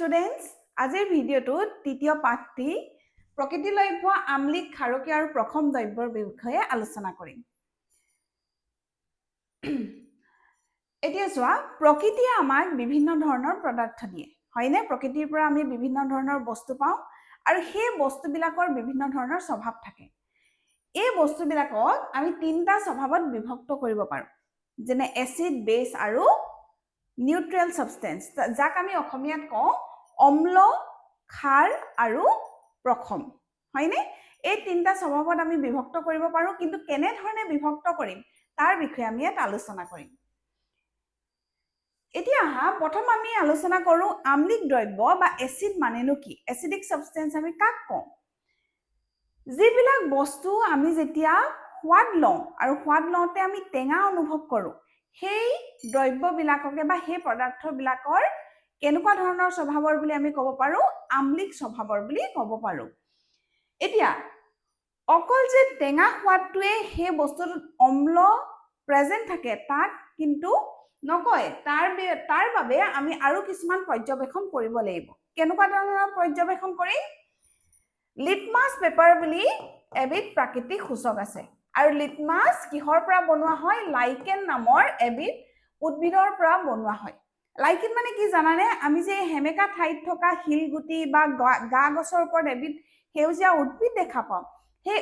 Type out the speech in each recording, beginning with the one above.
students, আজিৰ ভিডিঅ'টোত তৃতীয় পাঠটি প্ৰকৃতিলভ্য আম্লিক ক্ষাৰকীয় আৰু প্ৰথম দ্ৰব্যৰ বিষয়ে আলোচনা কৰিম। এতিয়া চোৱা, প্ৰকৃতিয়ে আমাক বিভিন্ন ধৰণৰ পদাৰ্থ দিয়ে, হয়নে? প্ৰকৃতিৰ পৰা আমি বিভিন্ন ধৰণৰ বস্তু পাওঁ আৰু সেই বস্তুবিলাকৰ বিভিন্ন ধৰণৰ স্বভাৱ থাকে। এই বস্তুবিলাকক আমি তিনিটা স্বভাৱত বিভক্ত কৰিব পাৰোঁ, যেনে এচিড, বেছ আৰু নিউট্ৰেল সাবস্টেন্স, যাক আমি অসমীয়াত কওঁ অম্ল, ক্ষাৰ আৰু প্ৰথম, হয়নে? এই তিনিটা স্বভাৱত আমি বিভক্ত কৰিব পাৰোঁ, কিন্তু কেনেধৰণে বিভক্ত কৰিম তাৰ বিষয়ে আমি ইয়াত আলোচনা কৰিম। এতিয়া প্ৰথম আমি আলোচনা কৰোঁ আম্লিক দ্ৰব্য বা এচিড মানেনো কি? এচিডিক সাবস্টেন্স আমি কাক কওঁ? যিবিলাক বস্তু আমি যেতিয়া সোৱাদ লওঁ আৰু সোৱাদ লওঁতে আমি টেঙা অনুভৱ কৰোঁ, সেই দ্ৰব্যবিলাককে বা সেই পদাৰ্থবিলাকৰ কেনেকুৱা ধৰণৰ স্বভাৱৰ বুলি আমি ক'ব পাৰোঁ? আম্লিক স্বভাৱৰ বুলি ক'ব পাৰোঁ। এতিয়া অকল যে টেঙা সোৱাদটোৱে সেই বস্তুটোত অম্ল প্ৰেজেন্ট থাকে তাক কিন্তু নকয়। তাৰ বাবে আমি আৰু কিছুমান পৰ্যবেক্ষণ কৰিব লাগিব। কেনেকুৱা ধৰণৰ পৰ্যবেক্ষণ কৰিম? লিটমাছ পেপাৰ বুলি এবিধ প্ৰাকৃতিক সূচক আছে, আৰু লিটমাছ কিহৰ পৰা বনোৱা হয়? লাইকেন নামৰ এবিধ উদ্ভিদৰ পৰা বনোৱা হয়। লাইকেন মানে কি জানানে? আমি যে হেমেকা ঠাইত থকা শিলগুটি বা গা গছৰ ওপৰত এবিধ সেউজীয়া উদ্ভিদ দেখা পাওঁ, সেই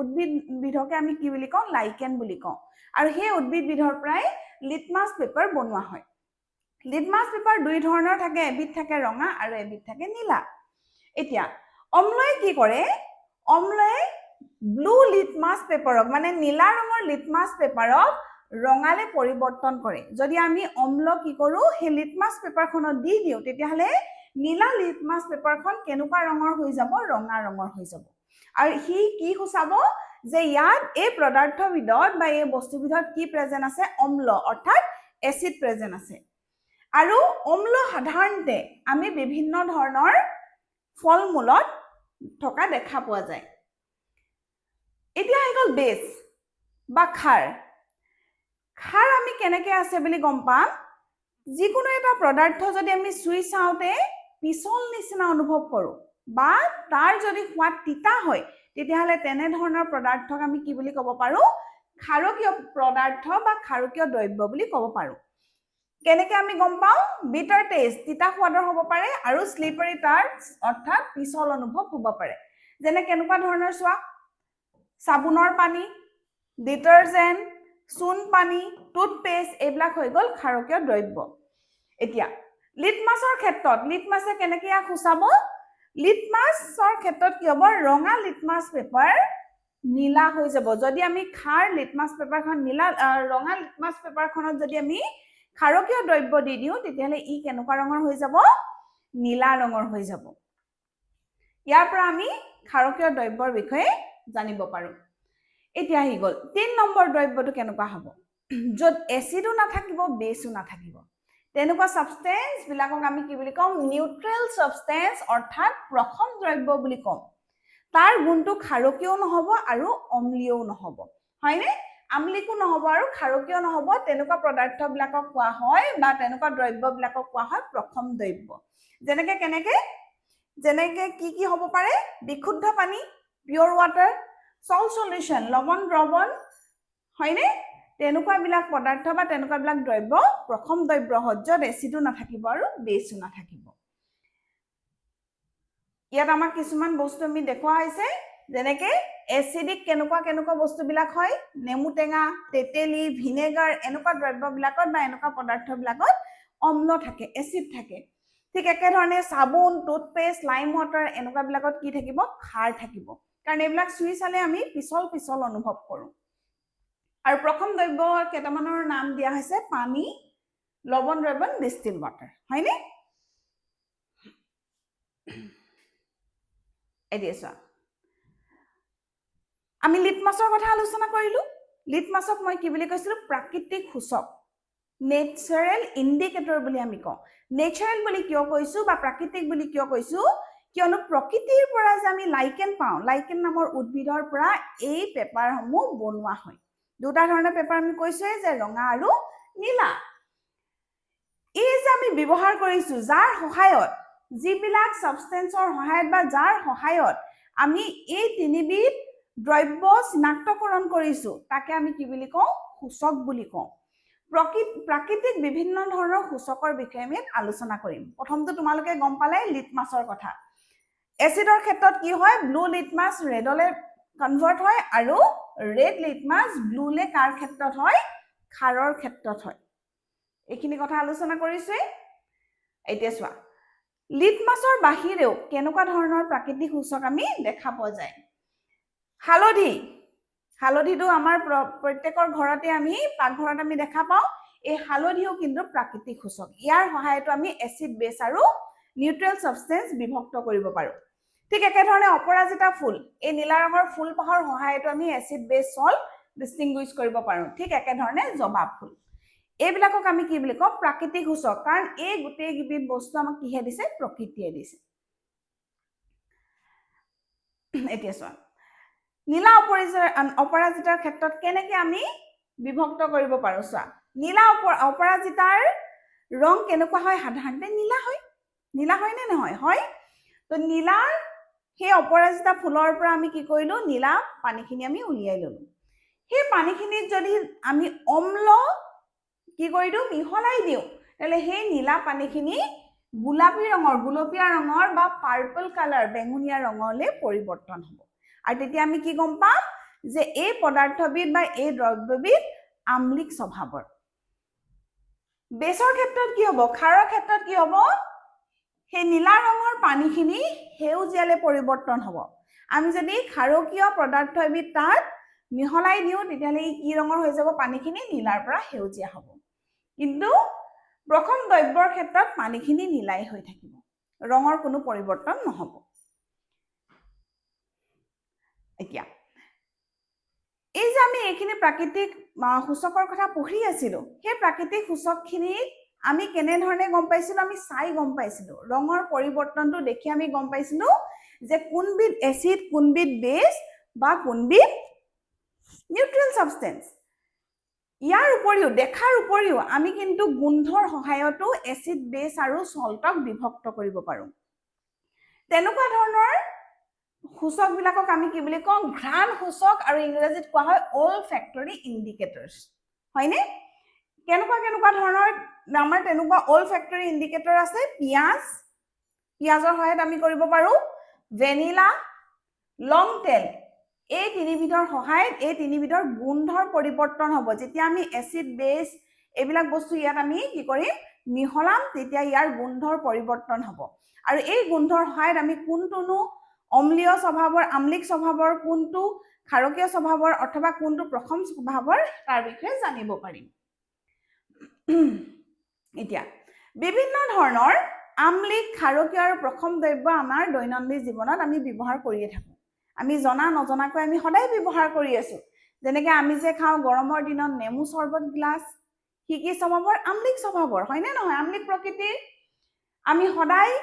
উদ্ভিদবিধকে আমি কি বুলি কওঁ? লাইকেন বুলি কওঁ। আৰু সেই উদ্ভিদবিধৰ পৰাই লিটমাছ পেপাৰ বনোৱা হয়। লিটমাছ পেপাৰ দুই ধৰণৰ থাকে, এবিধ থাকে ৰঙা আৰু এবিধ থাকে নীলা। এতিয়া অম্লই কি কৰে? অম্লই ব্লু লিটমাছ পেপাৰক, মানে নীলা ৰঙৰ লিটমাছ পেপাৰক ৰঙালে পৰিৱৰ্তন কৰে। যদি আমি অম্ল কি কৰোঁ? সেই লিটমাছ পেপাৰখনত দি দিওঁ, তেতিয়াহ'লে নীলা লিটমাছ পেপাৰখন কেনেকুৱা ৰঙৰ হৈ যাব? ৰঙা ৰঙৰ হৈ যাব। আৰু সি কি সূচাব? যে ইয়াত এই পদাৰ্থবিধত বা এই বস্তুবিধত কি প্ৰেজেন্ট আছে? অম্ল, অৰ্থাৎ এচিড প্ৰেজেন্ট আছে। আৰু অম্ল সাধাৰণতে আমি বিভিন্ন ধৰণৰ ফল মূলত থকা দেখা পোৱা যায়। এতিয়া আহি গ'ল বেছ বা ক্ষাৰ। ক্ষাৰ আমি কেনেকৈ আছে বুলি গম পাম? যিকোনো এটা পদাৰ্থ যদি আমি চুই চাওঁতে পিছল নিচিনা অনুভৱ কৰোঁ বা তাৰ যদি সোৱাদ তিতা হয়, তেতিয়াহ'লে তেনেধৰণৰ পদাৰ্থক আমি কি বুলি ক'ব পাৰোঁ? ক্ষাৰকীয় পদাৰ্থ বা ক্ষাৰকীয় দ্ৰব্য বুলি ক'ব পাৰোঁ। কেনেকৈ আমি গম পাওঁ? বিটাৰ টেষ্ট, তিতা সোৱাদৰ হ'ব পাৰে, আৰু স্লিপাৰী টাৰ্টছ, অৰ্থাৎ পিছল অনুভৱ হ'ব পাৰে। যেনে কেনেকুৱা ধৰণৰ চোৱা, চাবোনৰ পানী, ডিটাৰজেণ্ট, চূণ পানী, টুথপেষ্ট, এইবিলাক হৈ গ'ল ক্ষাৰকীয় দ্ৰব্য। এতিয়া লিটমাছৰ ক্ষেত্ৰত লিটমাছে কেনেকৈ ইয়াক সূচাব? লিটমাছৰ ক্ষেত্ৰত কি হ'ব? ৰঙা লিটমাছ পেপাৰ নীলা হৈ যাব। যদি আমি ক্ষাৰ লিটমাছ পেপাৰখন ৰঙা লিটমাছ পেপাৰখনত যদি আমি ক্ষাৰকীয় দ্ৰব্য দি দিওঁ, তেতিয়াহ'লে ই কেনেকুৱা ৰঙৰ হৈ যাব? নীলা ৰঙৰ হৈ যাব। ইয়াৰ পৰা আমি ক্ষাৰকীয় দ্ৰব্যৰ বিষয়ে জানিব পাৰোঁ। এতিয়া আহি গ'ল ৩ নম্বৰ দ্ৰব্যটো কেনেকুৱা হ'ব? য'ত এচিডো নাথাকিব, বেছো নাথাকিব। তেনেকুৱা সাবষ্টেন্স বিলাকক আমি কি বুলি কওঁ? নিউট্ৰেল সাবষ্টেন্স, অৰ্থাৎ প্ৰথম দ্ৰব্য বুলি কওঁ। তাৰ গুণটো ক্ষাৰকীয়ও নহ'ব আৰু অম্লীয়ও নহ'ব, হয়নে? আম্লিকো নহ'ব আৰু ক্ষাৰকীয় নহ'ব। তেনেকুৱা পদাৰ্থবিলাকক কোৱা হয় বা তেনেকুৱা দ্ৰব্যবিলাকক কোৱা হয় প্ৰথম দ্ৰব্য। যেনেকে কি হ'ব পাৰে? বিশুদ্ধ পানী, পিয়ৰ ৱাটাৰ, সল্ট সলিউশ্যন, লৱণ দ্ৰৱণ, হয়নে? তেনেকুৱাবিলাক পদাৰ্থ বা তেনেকুৱাবিলাক দ্ৰব্য প্ৰথম দ্ৰব্য হয়, য'ত এচিডো নাথাকিব আৰু বেছো নাথাকিব। ইয়াত আমাক কিছুমান বস্তু আমি দেখুওৱা হৈছে, যেনেকে এচিডিক কেনেকুৱা বস্তুবিলাক হয়? নেমু টেঙা, তেতেলী, ভিনেগাৰ, এনেকুৱা দ্ৰব্যবিলাকত বা এনেকুৱা পদাৰ্থবিলাকত অম্ল থাকে, এচিড থাকে। ঠিক একেধৰণে চাবোন, টুথপেষ্ট, লাইম ৱাটাৰ, এনেকুৱাবিলাকত কি থাকিব? ক্ষাৰ থাকিব। কাৰণ এইবিলাক চুই চালে আমি পিছল পিছল অনুভৱ কৰোঁ। আৰু প্ৰথম দ্ৰব্য কেইটামানৰ নাম দিয়া হৈছে পানী, লৱণ দ্ৰৱণ, ডিষ্টিল ৱাটাৰ, হয়নে? এতিয়া চোৱা, আমি লিটমাছৰ কথা আলোচনা কৰিলোঁ। লিটমাছক মই কি বুলি কৈছিলোঁ? প্ৰাকৃতিক সূচক, নেচাৰেল ইণ্ডিকেটৰ বুলি আমি কওঁ। নেচাৰেল বুলি কিয় কৈছোঁ বা প্ৰাকৃতিক বুলি কিয় কৈছোঁ? কিয়নো প্ৰকৃতিৰ পৰা যে আমি লাইকেন পাওঁ, লাইকেন নামৰ উদ্ভিদৰ পৰা এই পেপাৰসমূহ বনোৱা হয়। দুটা ধৰণৰ পেপাৰ আমি কৈছোঁৱে, যে ৰঙা আৰু নীলা। এই যে আমি ব্যৱহাৰ কৰিছো যাৰ সহায়ত যিবিলাক সাবস্টেন্সৰ সহায়ত বা যাৰ সহায়ত আমি এই তিনিবিধ দ্ৰব্য চিনাক্তকৰণ কৰিছো তাকে আমি কি বুলি কওঁ সূচক বুলি কওঁ প্ৰাকৃতিক বিভিন্ন ধৰণৰ সূচকৰ বিষয়ে আমি আলোচনা কৰিম প্ৰথমটো তোমালোকে গম পালে লিটমাছৰ কথা এচিডৰ ক্ষেত্ৰত কি হয় ব্লু লিটমাছ ৰেডলে কনভাৰ্ট হয় আৰু ৰেড লিটমাছ ব্লুলে কাৰ ক্ষেত্ৰত হয় ক্ষাৰৰ ক্ষেত্ৰত হয় এইখিনি কথা আলোচনা কৰিছে এতিয়া চোৱা লিটমাছৰ বাহিৰেও কেনেকুৱা ধৰণৰ প্ৰাকৃতিক সূচক আমি দেখা পোৱা যায় হালধিটো আমাৰ প্ৰত্যেকৰ ঘৰতে আমি পাকঘৰত আমি দেখা পাওঁ এই হালধিও কিন্তু প্ৰাকৃতিক সূচক ইয়াৰ সহায়ত আমি এচিড বেছ আৰু নিউট্ৰেল সাবস্টেন্স বিভক্ত কৰিব পাৰো ঠিক একেধৰণে অপৰাজিতা ফুল এই নীলা ৰঙৰ ফুলপাহৰ সহায়ত আমি এচিড বেছ সল্ট ডিস্টিংগুইশ কৰিব পাৰো ঠিক একেধৰণে জবা ফুল এইবিলাকক আমি কি বুলি কওঁ প্ৰাকৃতিক সূচক কাৰণ এই গোটেই বিধ বস্তু আমাক কিহে দিছে প্ৰকৃতিয়ে দিছে এতিয়া চোৱা নীলা অপৰাজিতাৰ ক্ষেত্ৰত কেনেকৈ আমি বিভক্ত কৰিব পাৰো চোৱা নীলা অপৰাজিতাৰ ৰং কেনেকুৱা হয় সাধাৰণতে নীলা হয় নে নহয় হয় তো নীলাৰ সেই অপৰাজিতা ফুলৰ পৰা আমি কি কৰিলো নীলা পানীখিনি আমি উলিয়াই ললো সেই পানীখিনিত যদি আমি অম্ল কি কৰি দিওঁ মিহলাই দিওঁ তাহলে সেই নীলা পানীখিনি গুলপীয়া ৰঙৰ বা পাৰ্পল কালাৰ বেঙুনীয়া ৰঙলৈ পৰিৱৰ্তন হ'ব আৰু তেতিয়া আমি কি গম পাম যে এই পদাৰ্থবিধ বা এই দ্ৰব্যবিধ আম্লিক স্বভাৱৰ বেছৰ ক্ষেত্ৰত কি হ'ব ক্ষাৰৰ ক্ষেত্ৰত কি হ'ব সেই নীলা ৰঙৰ পানীখিনি সেউজীয়ালৈ পৰিৱৰ্তন হ'ব আমি যদি ক্ষাৰকীয় পদাৰ্থবিধ তাত মিহলাই দিওঁ তেতিয়াহ'লে কি ৰঙৰ হৈ যাব পানীখিনি নীলাৰ পৰা সেউজীয়া হ'ব কিন্তু প্ৰথম দ্ৰব্যৰ ক্ষেত্ৰত পানীখিনি নীলাই হৈ থাকিব ৰঙৰ কোনো পৰিৱৰ্তন নহ'ব এতিয়া এই যে আমি এইখিনি প্ৰাকৃতিক সূচকৰ কথা পঢ়ি আছিলো সেই প্ৰাকৃতিক সূচকখিনিত আমি কেনেধৰণে গম পাইছিলো আমি চাই গম পাইছিলো ৰঙৰ পৰিৱৰ্তনটো দেখি আমি গম পাইছিলো যে কোনবিধ এচিড কোনবিধ বেছ বা কোনবিধ নিউট্ৰেল সাবস্টেন্স ইয়াৰ উপৰিও দেখাৰ উপৰিও আমি কিন্তু গোন্ধৰ সহায়তো এচিড বেছ আৰু সল্টক বিভক্ত কৰিব পাৰো তেনেকুৱা ধৰণৰ সূচকবিলাকক আমি কি বুলি কওঁ ঘ্ৰাণ সূচক আৰু ইংৰাজীত কোৱা হয় olfactory indicators হয়নে কেনেকুৱা ধৰণৰ আমাৰ তেনেকুৱা olfactory indicator আছে পিয়াজৰ সহায়ত আমি কৰিব পাৰো ভেনিলা লং টেল এই তিনিবিধৰ সহায়ত এই তিনিবিধৰ গোন্ধৰ পৰিৱৰ্তন হ'ব যেতিয়া আমি এচিড বেছ এইবিলাক বস্তু ইয়াত আমি কি কৰিম মিহলাম তেতিয়া ইয়াৰ গোন্ধৰ পৰিৱৰ্তন হ'ব আৰু এই গোন্ধৰ সহায়ত আমি কোনটোনো অম্লীয় স্বভাৱৰ আম্লিক স্বভাৱৰ কোনটো ক্ষাৰকীয় স্বভাৱৰ অথবা কোনটো প্ৰথম স্বভাৱৰ তাৰ বিষয়ে জানিব পাৰিম এতিয়া বিভিন্ন ধৰণৰ আম্লিক ক্ষাৰকীয় আৰু প্ৰথম দ্ৰব্য আমাৰ দৈনন্দিন জীৱনত আমি ব্যৱহাৰ কৰিয়ে থাকো আমি জনা নজনাকৈ আমি সদায় ব্যৱহাৰ কৰি আছো যেনেকৈ আমি যে খাওঁ গৰমৰ দিনত নেমু চৰ্বত গ্লাছ কি স্বভাৱৰ আম্লিক স্বভাৱৰ হয়নে নহয় আম্লিক প্ৰকৃতিৰ আমি সদায়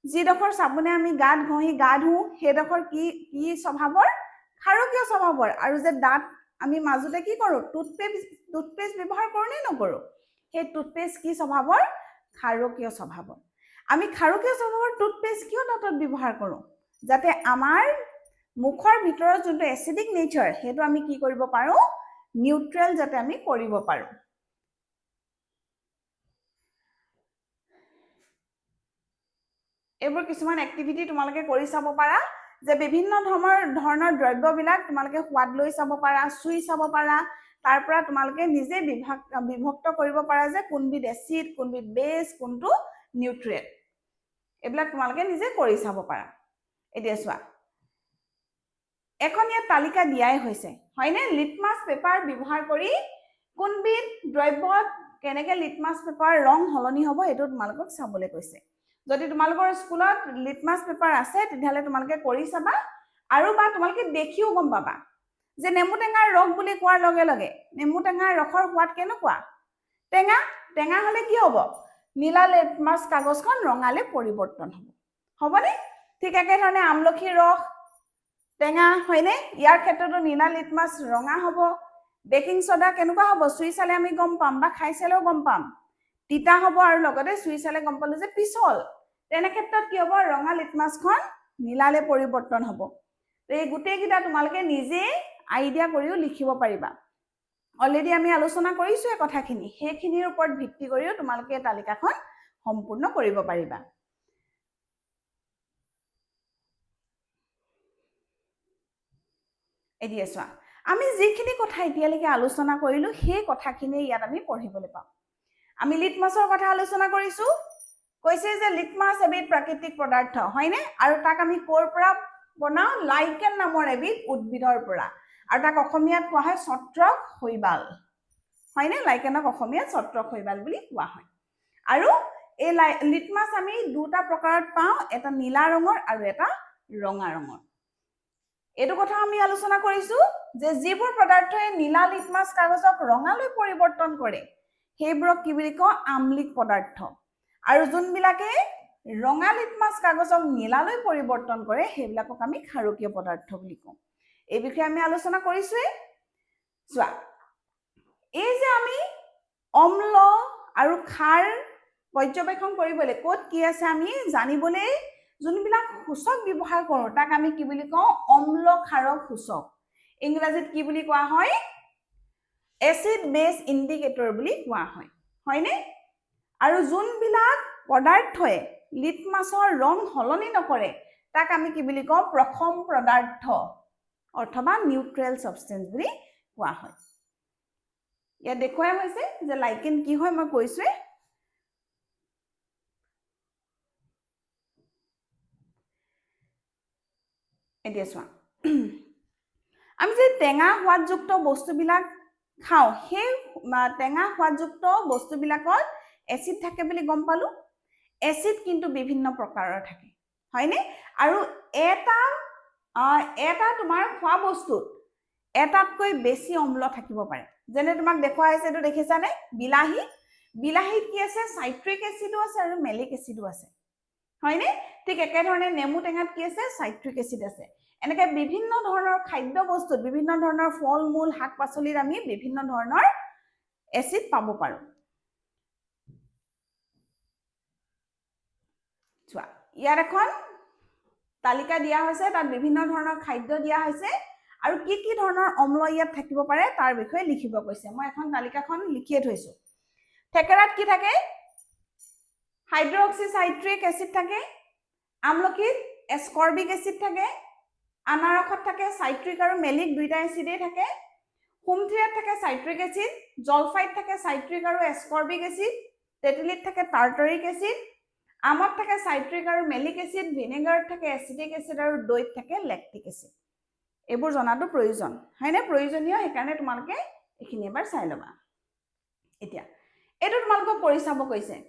যিডোখৰ চাবোনে আমি গাত ঘঁহি গা ধুওঁ সেইডোখৰ কি স্বভাৱৰ ক্ষাৰকীয় স্বভাৱৰ আৰু যে দাঁত আমি মাজতে কি কৰোঁ টুথপেষ্ট ব্যৱহাৰ কৰোঁ নে নকৰোঁ সেই টুথপেষ্ট কি স্বভাৱৰ ক্ষাৰকীয় স্বভাৱৰ আমি ক্ষাৰকীয় স্বভাৱৰ টুথপেষ্ট কিয় দাঁতত ব্যৱহাৰ কৰোঁ যাতে আমাৰ মুখৰ ভিতৰত যোনটো এচিডিক নেচাৰ সেইটো আমি কি কৰিব পাৰোঁ নিউট্ৰেল যাতে আমি কৰিব পাৰোঁ এইবোৰ কিছুমান এক্টিভিটি তোমালোকে কৰি চাব পাৰা যে বিভিন্ন ধৰণৰ দ্ৰব্যবিলাক তোমালোকে সোৱাদ লৈ চাব পাৰা চুই চাব পাৰা তাৰ পৰা তোমালোকে নিজে বিভক্ত কৰিব পাৰা যে কোনবিধ এচিড কোনবিধ বেছ কোনটো নিউট্ৰেল এইবিলাক তোমালোকে নিজে কৰি চাব পাৰা এতিয়া চোৱা এখন ইয়াত তালিকা দিয়াই হৈছে হয়নে লিটমাছ পেপাৰ ব্যৱহাৰ কৰি কোনবিধ দ্ৰব্যত কেনেকৈ লিটমাছ পেপাৰ ৰং সলনি হ'ব এইটো তোমালোকক চাবলৈ কৈছে যদি তোমালোকৰ স্কুলত লিটমাছ পেপাৰ আছে তেতিয়াহ'লে তোমালোকে কৰি চাবা আৰু বা তোমালোকে দেখিও গম পাবা যে নেমু টেঙাৰ ৰস বুলি কোৱাৰ লগে লগে নেমু টেঙাৰ ৰসৰ সোৱাদ কেনেকুৱা টেঙা হ'লে কি হ'ব নীলা লিটমাছ কাগজখন ৰঙালে পৰিৱৰ্তন হ'বনে ঠিক একেধৰণে আমলখিৰ ৰস টেঙা হয়নে ইয়াৰ ক্ষেত্ৰতো নীলা লিটমাছ ৰঙা হ'ব বেকিং সোডা কেনেকুৱা হ'ব চুই চালে আমি গম পাম বা খাই চালেও গম পাম তিতা হ'ব আৰু লগতে চুই চালে গম পালো যে পিছল তেনে ক্ষেত্ৰত কি হ'ব ৰঙা লিটমাছখন নীলালে পৰিৱৰ্তন হ'ব এই গোটেইকেইটা তোমালোকে নিজে আইডিয়া কৰিও লিখিব পাৰিবা অলৰেডি আমি আলোচনা কৰিছো এই কথাখিনি সেইখিনিৰ ওপৰত ভিত্তি কৰিও তোমালোকে এই তালিকাখন সম্পূৰ্ণ কৰিব পাৰিবা এতিয়া চোৱা আমি যিখিনি কথা এতিয়ালৈকে আলোচনা কৰিলো সেই কথাখিনি ইয়াত আমি পঢ়িবলৈ পাম আমি লিটমাছৰ কথা আলোচনা কৰিছো কৈছে যে লিটমাছ এবিধ প্ৰাকৃতিক পদাৰ্থ হয়নে আৰু তাক আমি ক'ৰ পৰা বনাও লাইকেন নামৰ এবিধ উদ্ভিদৰ পৰা আৰু তাক অসমীয়াত কোৱা হয় ছত্ৰক শৈবাল হয়নে লাইকেনক অসমীয়াত ছত্ৰক শৈবাল বুলি কোৱা হয় আৰু এই লিটমাছ আমি দুটা প্ৰকাৰত পাওঁ এটা নীলা ৰঙৰ আৰু এটা ৰঙা ৰঙৰ এইটো কথা আমি আলোচনা কৰিছো যে যিবোৰ পদাৰ্থই নীলা লিটমাছ কাগজক ৰঙালৈ পৰিৱৰ্তন কৰে সেইবোৰক কি বুলি কওঁ আম্লিক পদাৰ্থ আৰু যোনবিলাকে ৰঙা লিটমাছ কাগজক নীলালৈ পৰিৱৰ্তন কৰে সেইবিলাকক আমি ক্ষাৰকীয় পদাৰ্থ বুলি কওঁ এই বিষয়ে আমি আলোচনা কৰিছোৱে চোৱা এই যে আমি অম্ল আৰু ক্ষাৰ পৰ্যবেক্ষণ কৰিবলৈ ক'ত কি আছে আমি জানিবলৈ যোনবিলাক সূচক ব্যৱহাৰ কৰোঁ তাক আমি কি বুলি কওঁ অম্ল ক্ষাৰক সূচক ইংৰাজীত কি বুলি কোৱা হয় এচিড বেছ ইণ্ডিকেটৰ বুলি কোৱা হয় হয়নে আৰু যোনবিলাক পদাৰ্থই লিটমাছৰ ৰং সলনি নকৰে তাক আমি কি বুলি কওঁ প্ৰথম পদাৰ্থ অথবা নিউট্ৰেল সাবষ্টেন্স বুলি কোৱা হয় ইয়াত দেখুৱাই হৈছে যে লাইকেন কি হয় মই কৈছোৱে এতিয়া চোৱা আমি যে টেঙা সোৱাদযুক্ত বস্তুবিলাক খাওঁ সেই টেঙা সোৱাদযুক্ত বস্তুবিলাকত এচিড থাকে বুলি গম পালো এচিড কিন্তু বিভিন্ন প্ৰকাৰৰ থাকে হয়নে আৰু এটা তোমাৰ খোৱা বস্তুত এটাতকৈ বেছি অম্ল থাকিব পাৰে যেনে তোমাক দেখুৱা হৈছে এইটো দেখিছানে বিলাহীত কি আছে সাইট্ৰিক এচিডো আছে আৰু মেলিক এচিডো আছে হয়নে ঠিক একেধৰণে নেমু টেঙাত কি আছে সাইট্ৰিক এচিড আছে এনেকৈ বিভিন্ন ধৰণৰ খাদ্য বস্তুত বিভিন্ন ধৰণৰ ফল মূল শাক পাচলিত আমি বিভিন্ন ধৰণৰ এচিড পাব পাৰো চোৱা ইয়াৰ এখন তালিকা দিয়া হৈছে তাত বিভিন্ন ধৰণৰ খাদ্য দিয়া হৈছে আৰু কি কি ধৰণৰ অম্ল ইয়াত থাকিব পাৰে তাৰ বিষয়ে লিখিব কৈছে মই এখন তালিকাখন লিখিয়ে থৈছো থেকেৰাত কি থাকে হাইড্ৰক্সি সাইট্ৰিক এচিড থাকে আমলকিত এস্কৰ্বিক এচিড থাকে আনাৰসত থাকে সাইট্ৰিক আৰু মেলিক দুইটা এচিডেই থাকে হুমথিৰাত থাকে সাইট্ৰিক এচিড জলফাইত থাকে সাইট্ৰিক আৰু এস্কৰ্বিক এচিড তেঁতুলিত থাকে টাৰ্টাৰিক এচিড আমত থাকে সাইট্ৰিক আৰু মেলিক এচিড ভিনেগাৰত থাকে এচিটিক এচিড আৰু দৈত থাকে লেক্টিক এচিড এইবোৰ জনাটো প্ৰয়োজন হয়নে প্ৰয়োজনীয় সেইকাৰণে তোমালোকে এইখিনি এবাৰ চাই ল'বা এতিয়া এইটো তোমালোকক কৰি চাব কৈছে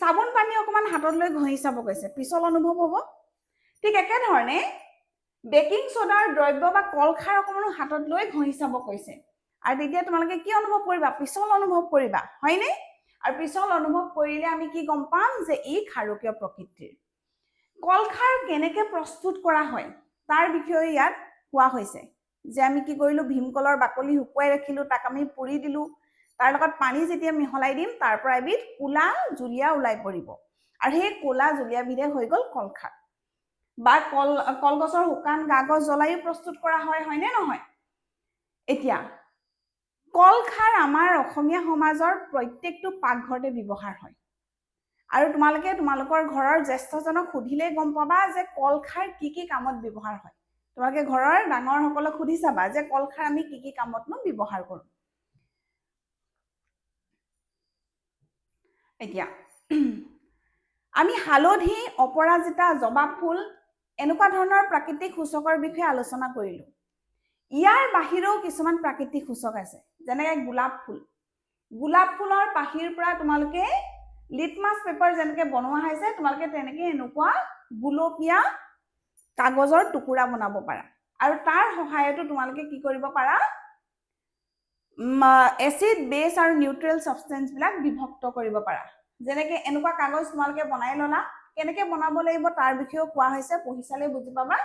সাবুন পানী অকমান হাতত লৈ ঘঁহি চাব কৈছে পিছল অনুভৱ হ'ব ঠিক একেধৰণে বেকিং সোডাৰ দ্ৰব্য বা কলখাৰ অকমানো হাতত লৈ ঘঁহি চাব কৈছে আৰু তেতিয়া তোমালোকে কি অনুভৱ কৰিবা পিছল অনুভৱ কৰিবা হয়নে আৰু পিছল অনুভৱ কৰিলে আমি কি গম পাম যে ই ক্ষাৰকীয় প্ৰকৃতিৰ কলখাৰ কেনেকৈ প্ৰস্তুত কৰা হয় তাৰ বিষয়ে ইয়াত কোৱা হৈছে যে আমি কি কৰিলো ভীমকলৰ বাকলি শুকুৱাই ৰাখিলো তাক আমি পুৰি দিলো তাৰ লগত পানী যেতিয়া মিহলাই দিম তাৰ পৰা এবিধ কোলা জুলীয়া ওলাই পৰিব আৰু সেই কোলা জুলীয়া বিধে হৈ গল কলখাৰ বা কলগছৰ শুকান কাগজ জ্বলাইও প্ৰস্তুত কৰা হয় হয়নে নহয় এতিয়া কলখাৰ আমাৰ অসমীয়া সমাজৰ প্ৰত্যেকটো পাকঘৰতে ব্যৱহাৰ হয় আৰু তোমালোকে তোমালোকৰ ঘৰৰ জ্যেষ্ঠজনক সুধিলে গম পাবা যে কলখাৰ কি কি কামত ব্যৱহাৰ হয় তোমালোকে ঘৰৰ ডাঙৰ সকলক সুধি চাবা যে কলখাৰ আমি কি কি কামতনো ব্যৱহাৰ কৰোঁ এতিয়া আমি হালধি অপৰাজিতা জবা ফুল এনেকুৱা ধৰণৰ প্ৰাকৃতিক সূচকৰ বিষয়ে আলোচনা কৰিলো ইয়াৰ বাহিৰেও কিছুমান প্ৰাকৃতিক সূচক আছে যেনেকৈ গোলাপ ফুলৰ পাহিৰ পৰা তোমালোকে লিটমাছ পেপাৰ যেনেকৈ বনোৱা হৈছে তোমালোকে তেনেকৈ এনেকুৱা গুলপীয়া কাগজৰ টুকুৰা বনাব পাৰা আৰু তাৰ সহায়তো তোমালোকে কি কৰিব পাৰা এচিড বেছ আৰু নিউট্ৰেল সাবষ্টেন্স বিলাক বিভক্ত কৰিব পাৰা যেনেকৈ এনেকুৱা কাগজ তোমালোকে বনাই ললা কেনেকৈ বনাব লাগিব তাৰ বিষয়েও কোৱা হৈছে পঢ়ি চালে বুজি পাবা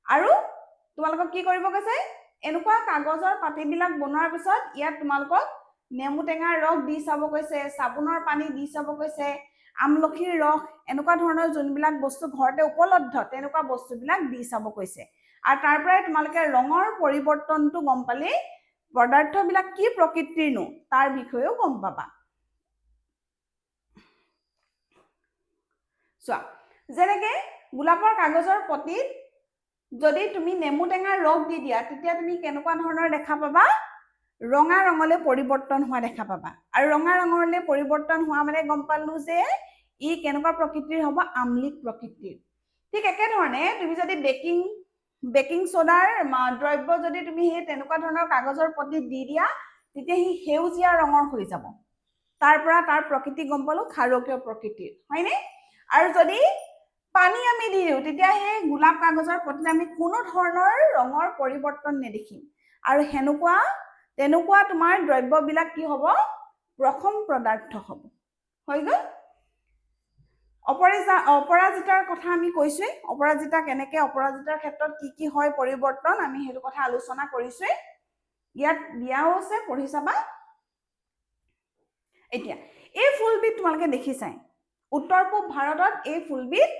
আৰু তোমালোকক কি কৰিব কৈছে এনেকুৱা কাগজৰ পাতিবিলাক বনোৱাৰ পিছত ইয়াত তোমালোকক নেমু টেঙাৰ ৰস দি চাব কৈছে, চাবোনৰ পানী দি চাব কৈছে, আমলখিৰ ৰস, এনেকুৱা ধৰণৰ যোনবিলাক বস্তু ঘৰতে উপলব্ধ তেনেকুৱা বস্তুবিলাক দি চাব কৈছে। আৰু তাৰ পৰাই তোমালোকে ৰঙৰ পৰিৱৰ্তনটো গম পালে পদাৰ্থবিলাক কি প্ৰকৃতিৰনো তাৰ বিষয়েও গম পাবা। চোৱা, যেনেকে গোলাপৰ কাগজৰ পটিত যদি তুমি নেমু টেঙাৰ ৰস দি দিয়া তেতিয়া তুমি কেনেকুৱা ধৰণৰ দেখা পাবা? ৰঙা ৰঙলৈ পৰিৱৰ্তন হোৱা দেখা পাবা। আৰু ৰঙা ৰঙলৈ পৰিৱৰ্তন হোৱা মানে গম পালো যে ই কেনেকুৱা প্ৰকৃতিৰ হ'ব? আম্লিক প্ৰকৃতিৰ। ঠিক একেধৰণে তুমি যদি বেকিং সোডাৰ দ্ৰব্য যদি তুমি সেই তেনেকুৱা ধৰণৰ কাগজৰ পটিত দি দিয়া তেতিয়া সি সেউজীয়া ৰঙৰ হৈ যাব। তাৰ পৰা তাৰ প্ৰকৃতি গম পালো ক্ষাৰকীয় প্ৰকৃতিৰ, হয়নে? আৰু যদি পানী আমি দি দিওঁ তেতিয়া সেই গোলাপ কাগজৰ পটিত আমি কোনো ধৰণৰ ৰঙৰ পৰিৱৰ্তন নেদেখিম। আৰু তেনেকুৱা তোমাৰ দ্ৰব্যবিলাক কি হ'ব? প্ৰথম পদাৰ্থ হ'ব। হৈ গ'ল? অপৰাজিতাৰ কথা আমি কৈছোৱে। অপৰাজিতা কেনেকে, অপৰাজিতাৰ ক্ষেত্ৰত কি কি হয় পৰিৱৰ্তন, আমি সেইটো কথা আলোচনা কৰিছোৱে। ইয়াত দিয়াও আছে, পঢ়ি চাবা। এতিয়া এই ফুলবিধ তোমালোকে দেখিছাই, উত্তৰ পূব ভাৰতত এই ফুলবিধ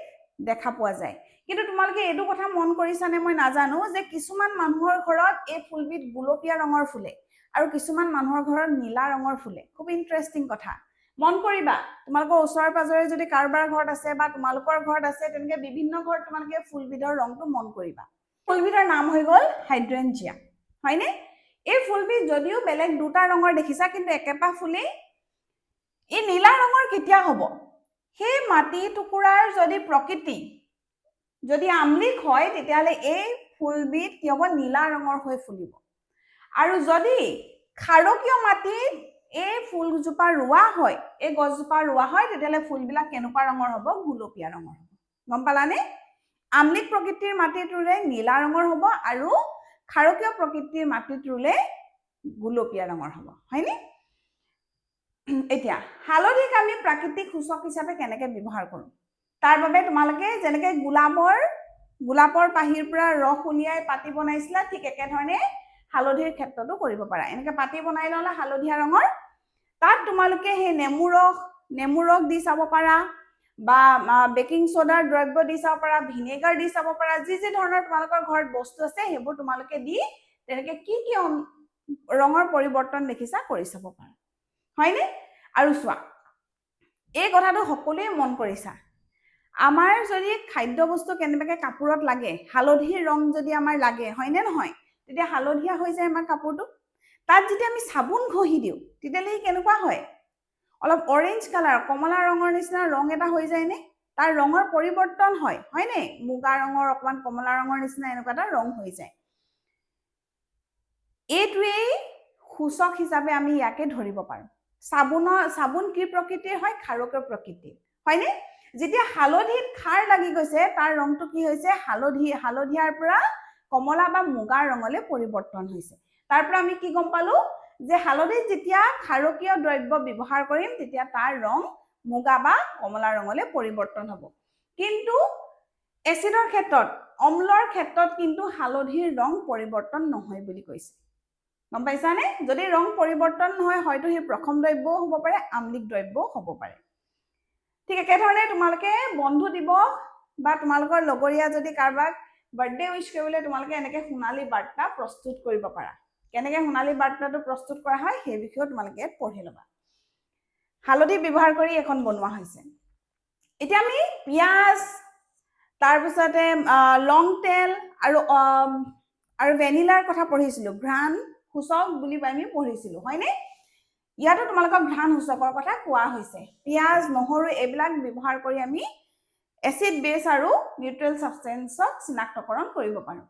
দেখা পোৱা যায়। কিন্তু তোমালোকে এইটো কথা মন কৰিছানে মই নাজানো যে কিছুমান মানুহৰ ঘৰত এই ফুলবিধ গুলপীয়া ৰঙৰ ফুলে আৰু কিছুমান মানুহৰ ঘৰত নীলা ৰঙৰ ফুলে। খুব ইণ্টাৰেষ্টিং কথা, মন কৰিবা। তোমালোকৰ ওচৰ পাজৰে যদি কাৰোবাৰ ঘৰত আছে বা তোমালোকৰ ঘৰত আছে তেনেকে বিভিন্ন ঘৰত তোমালোকে ফুলবিধৰ ৰংটো মন কৰিবা। ফুলবিধৰ নাম হৈ গ'ল হাইড্ৰেঞ্জিয়া, হয়নে? এই ফুলবিধ যদিও বেলেগ দুটা ৰঙৰ দেখিছা কিন্তু একেটা ফুলেই। এই নীলা ৰঙৰ কেতিয়া হ'ব? সেই মাটি টুকুৰাৰ যদি প্ৰকৃতি যদি আম্লিক হয় তেতিয়াহ'লে এই ফুলবিধ কি হ'ব? নীলা ৰঙৰ হৈ ফুলিব। আৰু যদি ক্ষাৰকীয় মাটিত এই ফুলজোপা ৰোৱা হয়, এই গছজোপা ৰোৱা হয় তেতিয়াহ'লে ফুলবিলাক কেনেকুৱা ৰঙৰ হ'ব? গুলপীয়া ৰঙৰ হ'ব। গম পালানে? আম্লিক প্ৰকৃতিৰ মাটিত ৰুলে নীলা ৰঙৰ হ'ব আৰু ক্ষাৰকীয় প্ৰকৃতিৰ মাটিত ৰুলে গুলপীয়া ৰঙৰ হ'ব, হয়নে? এতিয়া হালধিক আমি প্ৰাকৃতিক সূচক হিচাপে কেনেকে ব্যৱহাৰ কৰোঁ তাৰ বাবে তোমালোকে যেনেকে গোলাপৰ পাহিৰ পৰা ৰস উলিয়াই পাতি বনাইছিলা ঠিক একেধৰণে হালধিৰ ক্ষেত্ৰতো কৰিব পাৰা। এনেকে পাতি বনাই ল'লা হালধীয়া ৰঙৰ, তাত তোমালোকে সেই নেমু ৰস দি চাব পাৰা বা বেকিং সোডাৰ দ্ৰব্য দি চাব পাৰা, ভিনেগাৰ দি চাব পাৰা। যি ধৰণৰ তোমালোকৰ ঘৰত বস্তু আছে সেইবোৰ তোমালোকে দি তেনেকে কি কি ৰঙৰ পৰিৱৰ্তন দেখিছা কৰি চাব পাৰা, হয়নে? আৰু চোৱা, এই কথাটো সকলোৱে মন কৰিছা, আমাৰ যদি খাদ্য বস্তু কেনেবাকে কাপোৰত লাগে, হালধিৰ ৰং যদি আমাৰ লাগে, হয়নে নহয়? তেতিয়া হালধীয়া হৈ যায় আমাৰ কাপোৰটো। তাত যেতিয়া আমি চাবোন ঘঁহি দিওঁ তেতিয়াহ'লে কেনেকুৱা হয়? অলপ অৰেঞ্জ কালাৰ, কমলা ৰঙৰ নিচিনা ৰং এটা হৈ যায়নে? তাৰ ৰঙৰ পৰিৱৰ্তন হয়, হয়নে? মুগা ৰঙৰ অকমান কমলা ৰঙৰ নিচিনা এনেকুৱা এটা ৰং হৈ যায়। এইটোৱেই সূচক হিচাপে আমি ইয়াকে ধৰিব পাৰোঁ। চাবোন কি প্ৰকৃতিৰ হয়? ক্ষাৰকীয় প্ৰকৃতিৰ, হয়নে? যেতিয়া হালধিত খাৰ লাগি গৈছে তাৰ ৰংটো কি হৈছে? হালধীয়াৰ পৰা কমলা বা মুগা ৰঙলৈ পৰিৱৰ্তন হৈছে। তাৰ পৰা আমি কি গম পালো যে হালধিত যেতিয়া ক্ষাৰকীয় দ্ৰব্য ব্যৱহাৰ কৰিম তেতিয়া তাৰ ৰং মুগা বা কমলা ৰঙলৈ পৰিৱৰ্তন হ'ব। কিন্তু এচিডৰ ক্ষেত্ৰত, অম্লৰ ক্ষেত্ৰত কিন্তু হালধিৰ ৰং পৰিৱৰ্তন নহয় বুলি কৈছে। গম পাইছানে? যদি ৰং পৰিৱৰ্তন নহয় হয়তো সেই প্ৰথম দ্ৰব্যও হ'ব পাৰে, আম্লিক দ্ৰব্যও হ'ব পাৰে। ঠিক একেধৰণে তোমালোকে বন্ধু দিৱস বা তোমালোকৰ লগৰীয়া যদি কাৰোবাক বাৰ্থডে উইচ কৰিবলৈ তোমালোকে এনেকে সোণালী বাৰ্তা প্ৰস্তুত কৰিব পাৰা। কেনেকে সোণালী বাৰ্তাটো প্ৰস্তুত কৰা হয় সেই বিষয়ে তোমালোকে পঢ়ি ল'বা। হালধি ব্যৱহাৰ কৰি এখন বনোৱা হৈছে। এতিয়া আমি পিঁয়াজ, তাৰপিছতে লং তেল আৰু ভেনিলাৰ কথা পঢ়িছিলো। ঘ্ৰাণ সূচক বুলি আমি পঢ়িছিলো, হয়নে? ইয়াতো তোমালোকক ঘ্ৰাণ সূচকৰ কথা কোৱা হৈছে। পিঁয়াজ, নহৰু এইবিলাক ব্যৱহাৰ কৰি আমি এচিড, বেছ আৰু নিউট্ৰেল ছাবষ্টেন্সক চিনাক্তকৰণ কৰিব পাৰোঁ।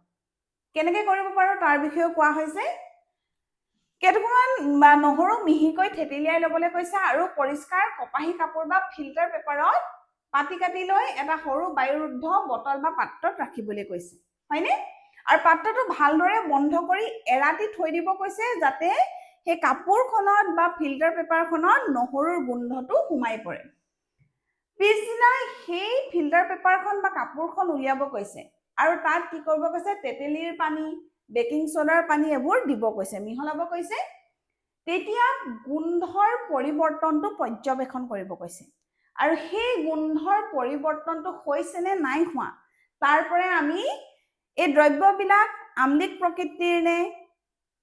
কেনেকে কৰিব পাৰোঁ তাৰ বিষয়েও কোৱা হৈছে। কেইটুকুৰমান নহৰু মিহিকৈ থেতেলিয়াই ল'বলৈ কৈছে আৰু পৰিষ্কাৰ কপাহী কাপোৰ বা ফিল্টাৰ পেপাৰত কাটি লৈ এটা সৰু বায়ুৰুদ্ধ বটল বা পাত্ৰত ৰাখিবলৈ কৈছে, হয়নে? আৰু পাত্ৰটো ভালদৰে বন্ধ কৰি এৰাতি থৈ দিব কৈছে যাতে সেই কাপোৰখনত বা ফিল্টাৰ পেপাৰখনত নহৰুৰ গোন্ধটো সোমাই পৰে। পিছদিনা সেই ফিল্টাৰ পেপাৰখন বা কাপোৰখন উলিয়াব কৈছে আৰু তাত কি কৰিব কৈছে? তেতেলীৰ পানী, বেকিং সোডাৰ পানী এইবোৰ দিব কৈছে, মিহলাব কৈছে। তেতিয়া গোন্ধৰ পৰিৱৰ্তনটো পৰ্যবেক্ষণ কৰিব কৈছে আৰু সেই গোন্ধৰ পৰিৱৰ্তনটো হৈছে নে নাই হোৱা তাৰ পৰা আমি এই দ্ৰব্যবিলাক আম্লিক প্ৰকৃতিৰ নে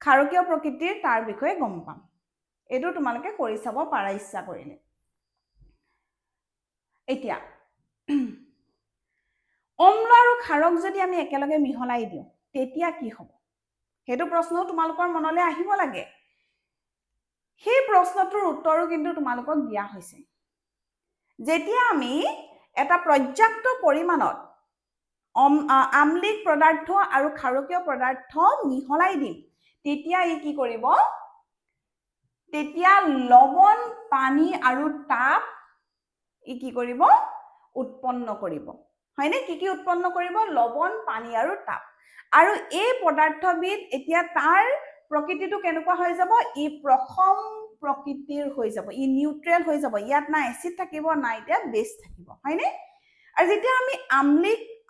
ক্ষাৰকীয় প্ৰকৃতিৰ তাৰ বিষয়ে গম পাম এইটো তোমালোকে কৰি চাব পাৰা ইচ্ছা কৰিলে এতিয়া অম্ল আৰু ক্ষাৰক যদি আমি একেলগে মিহলাই দিওঁ তেতিয়া কি হ'ব হেতু প্ৰশ্নও তোমালোকৰ মনলৈ আহিব লাগে সেই প্ৰশ্নটোৰ উত্তৰো কিন্তু তোমালোকক দিয়া হৈছে যেতিয়া আমি এটা পৰ্যাপ্ত পৰিমাণত আম্লিক পদাৰ্থ আৰু ক্ষাৰকীয় পদাৰ্থ মিহলাই দিম তেতিয়া ই কি কৰিব তেতিয়া লৱণ পানী আৰু তাপ ই কি কৰিব উৎপন্ন কৰিব হয়নে কি উৎপন্ন কৰিব লৱণ পানী আৰু তাপ আৰু এই পদাৰ্থবিধ এতিয়া তাৰ প্ৰকৃতিটো কেনেকুৱা হৈ যাব ই প্ৰথম প্ৰকৃতিৰ হৈ যাব ই নিউট্ৰেল হৈ যাব ইয়াত না এসিড থাকিব না এতিয়া বেছ থাকিব হয়নে আৰু যেতিয়া আমি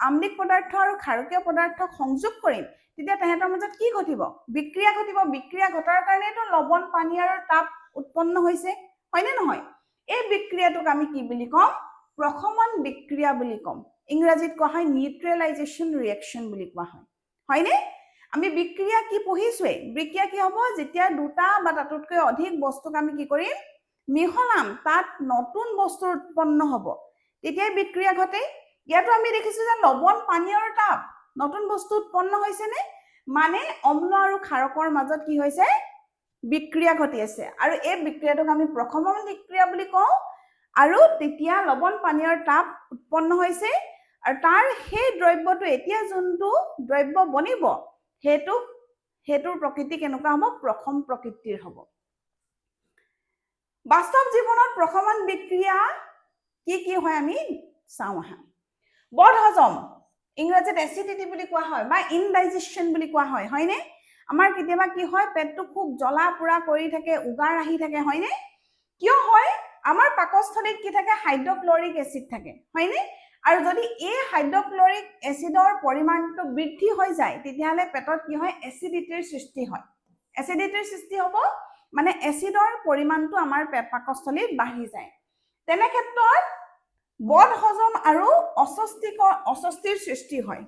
আম্লিক পদাৰ্থ আৰু ক্ষাৰকীয় পদাৰ্থক সংযোগ কৰিম তেতিয়া তেহেতৰ মাজত কি ঘটিব বিক্ৰিয়া ঘটিব বিক্ৰিয়া ঘটাৰ কাৰণেতো লৱণ পানী আৰু তাপ উৎপন্ন হৈছে হয়নে নহয় এই বিক্ৰিয়াটোক আমি কি বুলি কম প্ৰশমন বিক্ৰিয়া বুলি কম ইংৰাজীত কোৱা হয় নিউট্ৰেলাইজেশ্যন ৰিএকচন বুলি কোৱা হয় হয়নে আমি বিক্ৰিয়া কি পঢ়িছোৱে বিক্ৰিয়া কি হ'ব যেতিয়া দুটা বা তাতোতকৈ অধিক বস্তুক আমি কি কৰিম মিহলাম তাত নতুন বস্তু উৎপন্ন হ'ব তেতিয়া বিক্ৰিয়া ঘটে ইয়াতো আমি দেখিছো যে লৱণ পানী আৰু তাপ নতুন বস্তু উৎপন্ন হৈছে নে মানে অম্ল আৰু ক্ষাৰকৰ মাজত কি হৈছে বিক্ৰিয়া ঘটি আছে আৰু এই বিক্ৰিয়াটোক আমি প্ৰশমন বিক্ৰিয়া বুলি কওঁ আৰু তেতিয়া লৱণ পানী আৰু তাপ উৎপন্ন হৈছে আৰু তাৰ সেই দ্ৰব্যটো এতিয়া যোনটো দ্ৰব্য বনিব হেতুৰ প্ৰকৃতি কেনেকুৱা হ'ব প্ৰথম প্ৰকৃতিৰ হ'ব বাস্তৱ জীৱনত প্ৰশমন বিক্ৰিয়া কি হয় আমি চাওঁ আহা বদহজম ইংৰাজীত এচিডিটি বুলি কোৱা হয় বা ইনডাইজেশ্যন বুলি কোৱা হয় হয়নে আমাৰ কেতিয়াবা কি হয় পেটটো খুব জ্বলা পুৰা কৰি থাকে উগাৰ আহি থাকে হয়নে কিয় হয় আমাৰ পাকস্থলীত কি থাকে হাইড্ৰক্লৰিক এচিড থাকে হয়নে আৰু যদি এই হাইড্ৰক্লৰিক এচিডৰ পৰিমাণটো বৃদ্ধি হৈ যায় তেতিয়াহলে পেটত কি হয় এচিডিটিৰ সৃষ্টি হয় এচিডিটিৰ সৃষ্টি হ'ব মানে এচিডৰ পৰিমাণটো আমাৰ পাকস্থলীত বাঢ়ি যায় তেনে ক্ষেত্ৰত বদহজম আৰু অস্বস্তিৰ সৃষ্টি হয়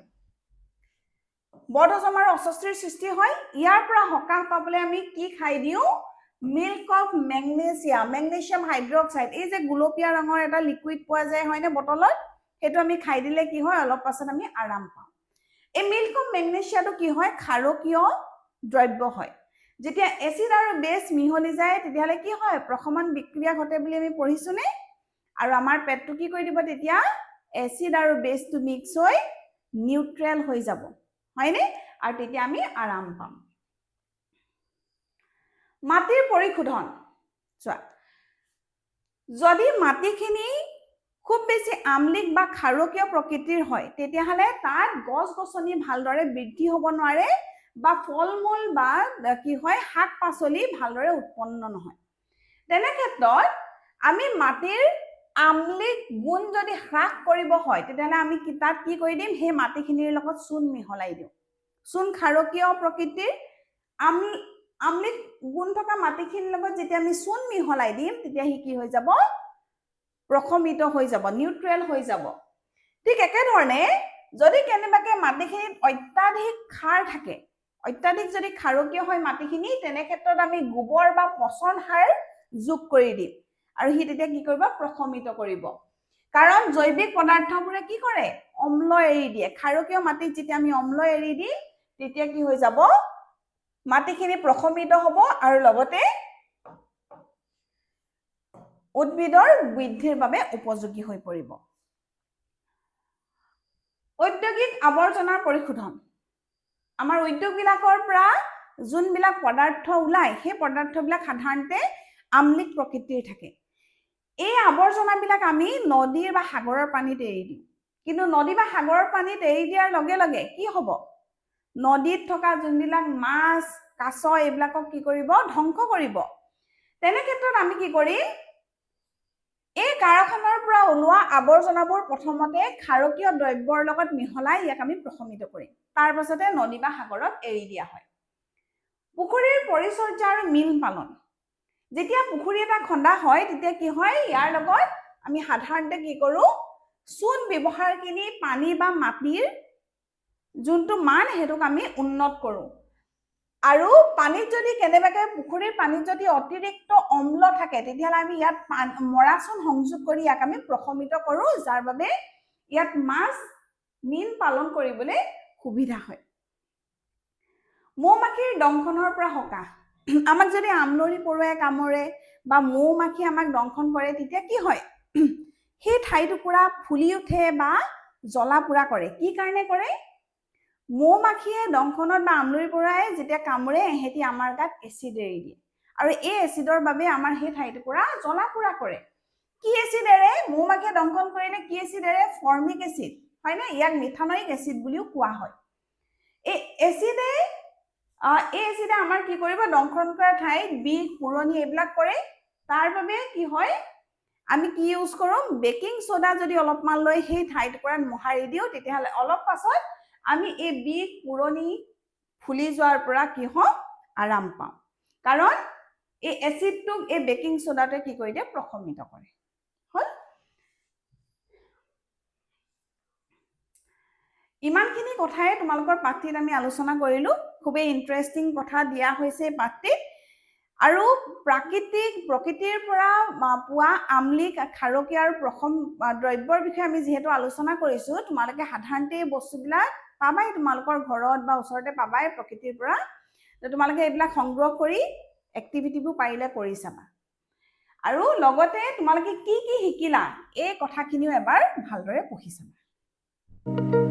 বদহজম আৰু অস্বস্তিৰ সৃষ্টি হয় ইয়াৰ পৰা হকাহ পাবলৈ আমি কি খাই দিওঁ মিল্ক অফ মেগনেছিয়াম হাইড্ৰক্সাইড এই যে গুলপীয়া ৰঙৰ এটা লিকুইড পোৱা যায় হয়নে বটলত হেতু আমি খাই দিলে কি হয় অলপ পাছত আমি আৰাম পাওঁ এই মিল্ক অফ মেগনেছিয়াটো কি হয় ক্ষাৰকীয় দ্ৰব্য হয় যেতিয়া এচিড আৰু বেছ মিহলি যায় তেতিয়াহলে কি হয় প্ৰশমন বিক্ৰিয়া ঘটে বুলি আমি পঢ়িছো নে আৰু আমাৰ পেটটো কি কৰি দিব তেতিয়া এচিড আৰু বেছটো মিক্স হৈ নিউট্ৰেল হৈ যাব হয়নে আৰু তেতিয়া আমি আৰাম পাম মাটিৰ পৰিশোধন চোৱা যদি মাটিখিনি খুব বেছি আম্লিক বা ক্ষাৰকীয় প্ৰকৃতিৰ হয় তেতিয়াহলে তাত গছ-গছনি ভালদৰে বৃদ্ধি হ'ব নোৱাৰে বা ফল-মূল বা কি হয় শাক-পাচলি ভালদৰে উৎপন্ন নহয় তেনে ক্ষেত্ৰত আমি মাটিৰ আম্লিক গুণ যদি হ্ৰাস কৰিব হয় তেতিয়াহলে আমি তাত কি কৰি দিম সেই মাটিখিনিৰ লগত চূণ মিহলাই দিওঁ চূণ ক্ষাৰকীয় প্ৰকৃতিৰ আম্লিক গুণ থকা মাটিখিনিৰ লগত যেতিয়া আমি চূণ মিহলাই দিম তেতিয়া হি কি হৈ যাব প্ৰশমিত হৈ যাব নিউট্ৰেল হৈ যাব ঠিক একেধৰণে যদি কেনেবাকে মাটিখিনিত অত্যাধিক ক্ষাৰ থাকে অত্যাধিক যদি ক্ষাৰকীয় হয় মাটিখিনি তেনে ক্ষেত্ৰত আমি গোবৰ বা পচন সাৰ যোগ কৰি দিম আৰু হি তেতিয়া কি কৰিব প্ৰশমিত কৰিব কাৰণ জৈৱিক পদাৰ্থবোৰে কি কৰে অম্ল এৰি দিয়ে ক্ষাৰকীয় মাটিত যেতিয়া আমি অম্ল এৰি দিম তেতিয়া কি হৈ যাব মাটিখিনি প্ৰশমিত হ'ব আৰু লগতে উদ্ভিদৰ বৃদ্ধিৰ বাবে উপযোগী হৈ পৰিব ঔদ্যোগিক আৱৰ্জনাৰ পৰিশোধন আমাৰ উদ্যোগবিলাকৰ পৰা যোনবিলাক পদাৰ্থ ওলাই সেই পদাৰ্থবিলাক সাধাৰণতে আম্লিক প্ৰকৃতিৰ থাকে এই আৱৰ্জনাবিলাক আমি নদীৰ বা সাগৰৰ পানীত এৰি দিওঁ কিন্তু নদী বা সাগৰৰ পানীত এৰি দিয়াৰ লগে লগে কি হ'ব নদীত থকা যোনবিলাক মাছ কাছ এইবিলাকক কি কৰিব ধ্বংস কৰিব তেনে ক্ষেত্ৰত আমি কি কৰিম এই কাৰখানাৰ পৰা ওলোৱা আৱৰ্জনাবোৰ প্ৰথমতে ক্ষাৰকীয় দ্ৰব্যৰ লগত মিহলাই ইয়াক আমি প্ৰশমিত কৰিম তাৰ পাছতে নদী বা সাগৰত এৰি দিয়া হয় পুখুৰীৰ পৰিচৰ্যা আৰু মীন পালন যেতিয়া পুখুৰী এটা খন্দা হয় তেতিয়া কি হয় ইয়াৰ লগত আমি সাধাৰণতে কি কৰো চূণ ব্যৱহাৰখিনি পানী বা মাটিৰ যোনটো মান হেতুক আমি উন্নত কৰো আৰু পানীত যদি কেনেবাকে পুখুৰীৰ পানীত যদি অতিৰিক্ত অম্ল থাকে তেতিয়াহলে আমি ইয়াত মৰাচূণ সংযোগ কৰি ইয়াক আমি প্ৰশমিত কৰো যাৰ বাবে ইয়াত মাছ মীন পালন কৰিবলৈ সুবিধা হয় মৌমাখিৰ দংশনৰ পৰা হকা আমাক যদি আমলৰি পৰুৱাই কামৰে বা মৌমাখি আমাক দংশন কৰে তেতিয়া কি হয় সেই ঠাইটুকুৰা ফুলি উঠে বা জ্বলা পোৰা কৰে কি কাৰণে কৰে মৌমাখিয়ে দংশনত বা আমলৰি পৰুৱাই যেতিয়া কামৰে এহেতি আমাৰ গাত এচিড এৰি দিয়ে আৰু এই এচিডৰ বাবে আমাৰ সেই ঠাইটুকুৰা জ্বলা পোৰা কৰে কি এচিড এৰে মৌমাখিয়ে দংশন কৰিলে কি এচিড এৰে ফৰ্মিক এচিড হয় না ইয়াক মিথানয়িক এচিড বুলিও কোৱা হয় এই এচিডে আমাৰ কি কৰিব দংশন কৰা ঠাইত বিষ পুৰণি এইবিলাক কৰে তাৰ বাবে কি হয় আমি কি ইউজ কৰো বেকিং সোডা যদি অলপমান লৈ সেই ঠাইটুকুৰাত মোহাৰি দিও তেতিয়াহলে অলপ পাছত আমি এই বিষ পুৰণি ফুলি যোৱাৰ পৰা কি হওঁ আৰাম পাওঁ কাৰণ এই এচিডটোক এই বেকিং সোডাটোৱে কি কৰি দিয়ে প্ৰশমিত কৰে হল ইমানখিনি কথাই তোমালোকৰ পাঠটিত আমি আলোচনা কৰিলো খুবেই ইন্টাৰেষ্টিং কথা দিয়া হৈছে পাঠটিত আৰু প্ৰকৃতিৰ পৰা পোৱা আমলিক খাৰকীয়া আৰু প্ৰসম দ্ৰব্যৰ বিষয়ে আমি যেহেতু আলোচনা কৰিছো তোমালোকে সাধাৰণতে এই বস্তুবিলাক পাবাই তোমালোকৰ ঘৰত বা ওচৰতে পাবাই প্ৰকৃতিৰ পৰা তোমালোকে এইবিলাক সংগ্ৰহ কৰি এক্টিভিটিবোৰ পাৰিলে কৰি চাবা আৰু লগতে তোমালোকে কি কি শিকিলা এই কথাখিনিও এবাৰ ভালদৰে পঢ়ি চাবা